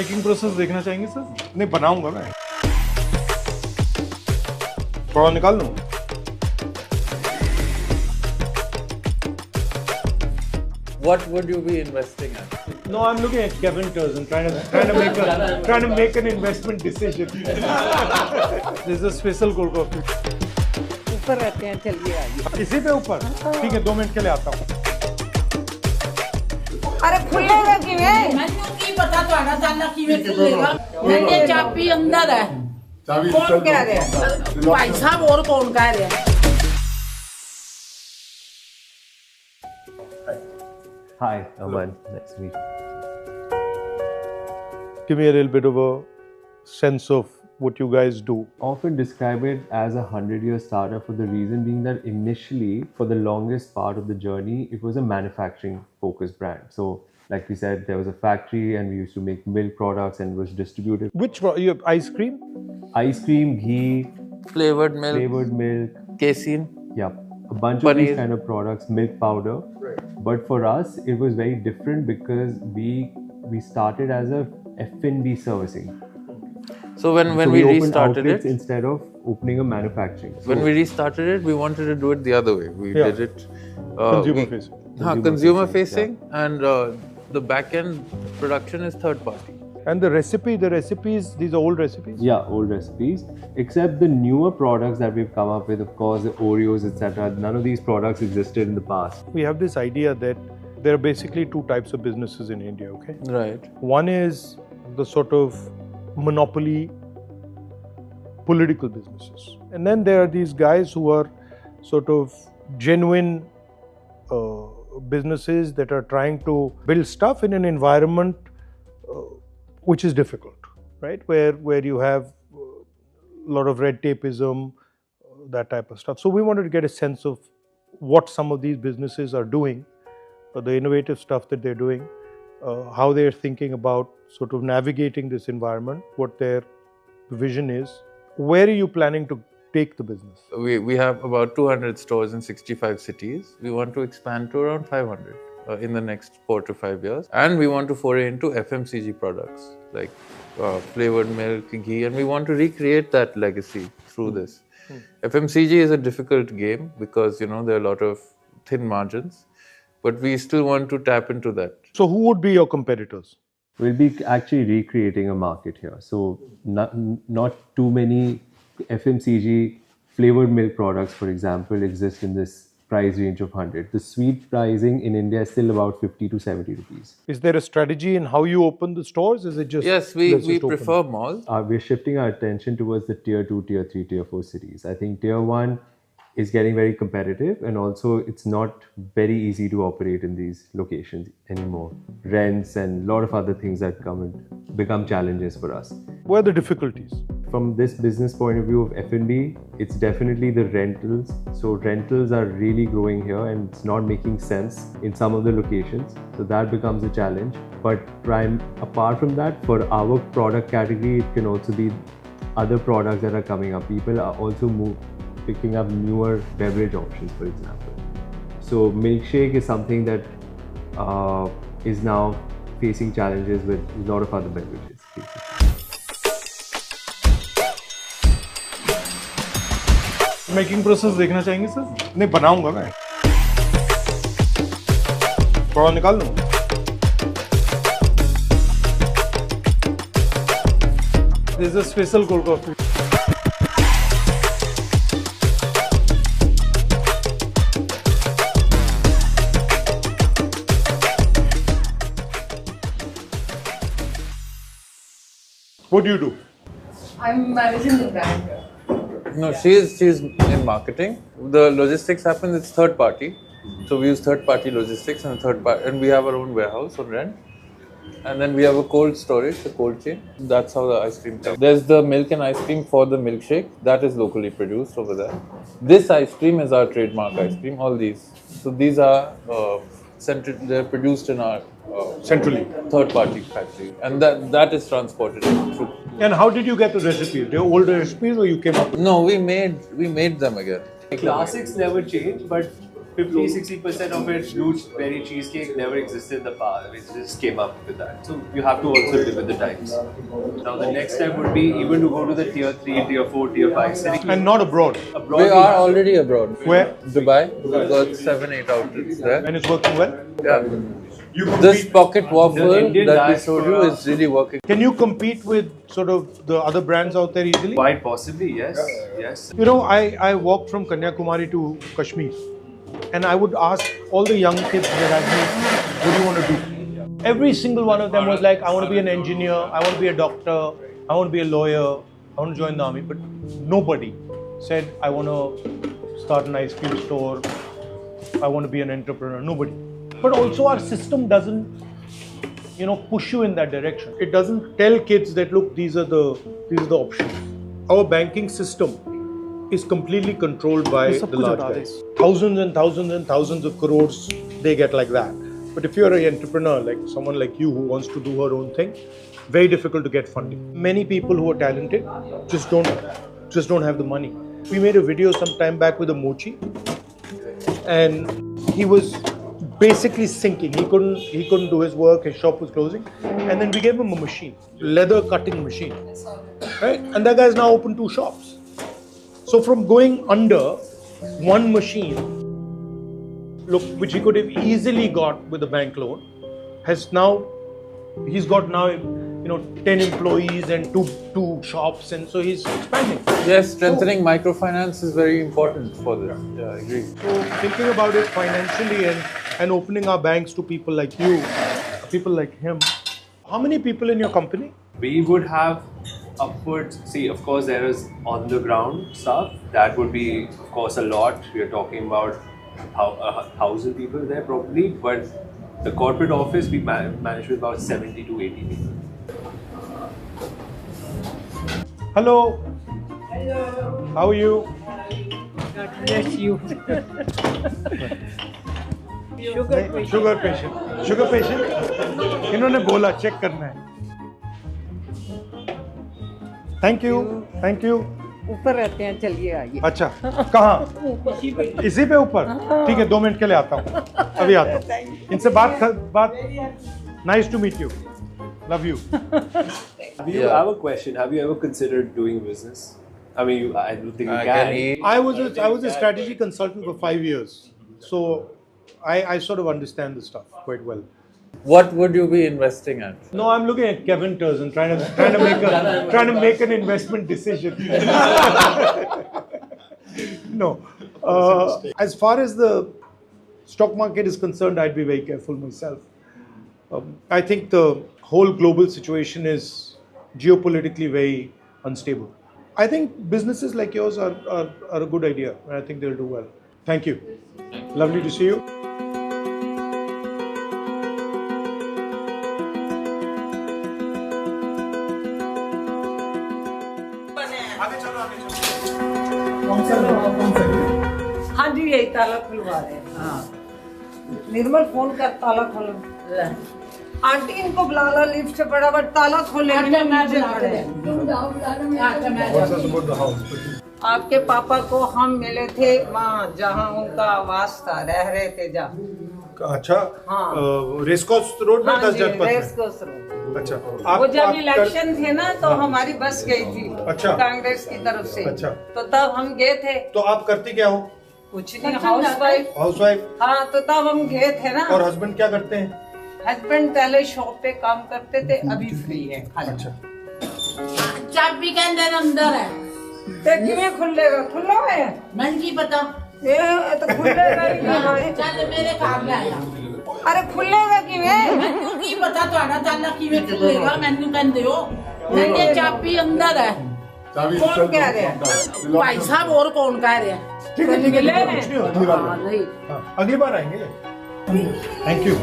Packing process देखना चाहेंगे sir? नहीं, बनाऊंगा मैं। थोड़ा निकाल लूं। What would you be investing at? No, I'm looking at Keventers and trying to make an investment decision. This is a special cold coffee. ऊपर रहते हैं, चलिए आइए। इसी पे ऊपर? ठीक है, 2 मिनट के लिए आता हूँ। अरे खुलेगा किवें? ਮੈਨੂੰ ਕੀ ਪਤਾ ਤੁਹਾਡਾ ਤਾਲਾ ਕਿਵੇਂ ਖੁੱਲੇਗਾ? ਮੇਰੇ ਚਾਬੀ ਅੰਦਰ ਹੈ। कौन कह रहे हैं? ਭਾਈ ਸਾਹਿਬ ਹੋਰ ਕੌਣ ਕਹਿ ਰਿਹਾ? Hi, Aman. Nice to meet you. Give me a little bit of a sense of what you guys do. Often describe it as a 100-year startup for the reason being that initially, for the longest part of the journey, it was a manufacturing-focused brand. So, like we said, there was a factory and we used to make milk products and it was distributed. You have ice cream? Ice cream, ghee, Flavored milk, casein. yeah, a bunch of these kind of products, milk powder. But for us, it was very different because we started as a F&B servicing. So when So we opened restarted outlets it, instead of opening a manufacturing. when we restarted it, we wanted to do it the other way. We Yeah. did it Consumer facing. consumer facing, and the back end production is third party. And the recipes, these are old recipes? Yeah, old recipes. Except the newer products that we've come up with, of course, the Oreos, etc. None of these products existed in the past. We have this idea that there are basically 2 types of businesses in India, okay? Right. One is the sort of monopoly political businesses. And then there are these guys who are sort of genuine businesses that are trying to build stuff in an environment which is difficult, right? Where you have a lot of red tapeism, that type of stuff. So we wanted to get a sense of what some of these businesses are doing, the innovative stuff that they're doing, how they're thinking about sort of navigating this environment, what their vision is. Where are you planning to take the business? We have about 200 stores in 65 cities. We want to expand to around 500 in the next 4 to 5 years. And we want to foray into FMCG products like flavored milk, ghee, and we want to recreate that legacy through this. FMCG is a difficult game because, there are a lot of thin margins, but we still want to tap into that. So who would be your competitors? We'll be actually recreating a market here. So not too many FMCG flavored milk products, for example, exist in this price range of 100. The sweet pricing in India is still about 50 to 70 rupees. Is there a strategy in how you open the stores? Is it just Yes, we prefer malls. We're shifting our attention towards the tier 2, tier 3, tier 4 cities. I think tier 1 is getting very competitive, and also it's not very easy to operate in these locations anymore. Rents and a lot of other things that come and become challenges for us. What are the difficulties? From this business point of view of F&B, it's definitely the rentals. So rentals are really growing here and it's not making sense in some of the locations. So that becomes a challenge. But apart from that, for our product category, it can also be other products that are coming up. People are also picking up newer beverage options, for example. So milkshake is something that is now facing challenges with a lot of other beverages. Basically. Making process देखना चाहेंगे sir? नहीं, बनाऊंगा मैं। थोड़ा निकाल लूं। This is a special cold coffee. What do you do? I'm managing the brand. No, she's in marketing. The logistics happens, it's third party. So we use third party logistics and we have our own warehouse on rent. And then we have a cold storage, a cold chain. That's how the ice cream comes. There's the milk and ice cream for the milkshake. That is locally produced over there. This ice cream is our trademark ice cream, all these. So these are they're produced in our Centrally. third party factory. And that is transported through. And how did you get the recipes? They're older recipes or you came up with? No, we made them again. Classics never change, but 50-60% of it, blue berry cheesecake never existed in the past. It just came up with that. So you have to also live with the times. Now the next step would be even to go to the tier 3, tier 4, tier 5 city. And not abroad. We are already abroad. Where? Dubai. We've got 7-8 outlets there. And it's working well? Yeah. This pocket waffle Indian that we diaspora- showed you is really working. Can you compete with sort of the other brands out there easily? Quite possibly, yes. Yes. You know, I walked from Kanyakumari to Kashmir, and I would ask all the young kids that I meet, what do you want to do? Every single one of them was like, I want to be an engineer, I want to be a doctor, I want to be a lawyer, I want to join the army. But nobody said, I want to start an ice cream store, I want to be an entrepreneur. Nobody. But also our system doesn't, push you in that direction. It doesn't tell kids that, look, these are the options. Our banking system is completely controlled by the large guys. Thousands and thousands and thousands of crores they get like that. But if you're an entrepreneur, like someone like you who wants to do her own thing, very difficult to get funding. Many people who are talented just don't have the money. We made a video some time back with a mochi, and he was basically sinking. He couldn't do his work. His shop was closing, and then we gave him a machine, leather cutting machine, right? And that guy is now opened 2 shops. So from going under one machine, look, which he could have easily got with a bank loan, he's got 10 employees and two shops, and so he's expanding. Yes, strengthening microfinance is very important for this. Yeah, I agree. So thinking about it financially and opening our banks to people like you, people like him. How many people in your company? We would have upwards, of course there is on the ground stuff. That would be, of course, a lot. We are talking about 1,000 people there probably, but the corporate office we manage with about 70 to 80 people. Hello. How are you? God bless you. Sugar patient इन्होंने बोला check करना है. Thank you. ऊपर रहते हैं, चलिए आइए. अच्छा, कहाँ? इसी पे ऊपर. ठीक है, 2 मिनट के लिए आता हूँ. अभी आता हूँ. इनसे बात. Nice to meet you. Love you. I have a question. Have you ever considered doing business? I mean, I don't think you can. I was a strategy consultant for 5 years, so I sort of understand this stuff quite well. What would you be investing at? No, I'm looking at Keventers and trying to make an investment decision. No, as far as the stock market is concerned, I'd be very careful myself. I think the whole global situation is geopolitically very unstable. I think businesses like yours are a good idea, and I think they'll do well. Thank you. Lovely to see you. हाँ जी, यही ताला खुलवा रहे हैं. हाँ. निर्मल phone कर, ताला खोलो. आंटी इनको बुला लो लिफ्ट से, फटाफट ताला खोले. आपके पापा को हम मिले थे वहाँ जहाँ उनका आवास था, रह रहे थे जहाँ. अच्छा. हाँ. रेसकोर्स रोड में 10 जनपद में. Racecourse road. अच्छा. वो जब इलेक्शन थे ना, तो हमारी बस गई थी. अच्छा. कांग्रेस की तरफ से. अच्छा. तो तब हम गए थे. तो आप करती क्या हो? कुछ नहीं, हाउसवाइफ. हाँ, तो तब हम गए थे ना. और हस्बैंड क्या करते हैं? हस्बैंड पहले शॉप पे काम करते थे, अभी फ्री है. अच्छा. चाबी के अंदर है. ते किवें खुलेगा? खुला है. मन की पता. ये तो खुलेगा ही नहीं. चल मेरे काम में आया. अरे खुलेगा किवें? मैनू की पता ਤੁਹਾਡਾ ਤਾਲਾ ਕਿਵੇਂ ਖੁੱਲੇਗਾ? ਮੈਨੂੰ ਕਹਿੰਦੇ ਹੋ मेरे चाबी अंदर है. कौन कह रहे हैं? भाई साहब और कौन कह रहे हैं? ठीक है, ले कुछ नहीं होता. नहीं. अगली बार आएंगे. Thank you.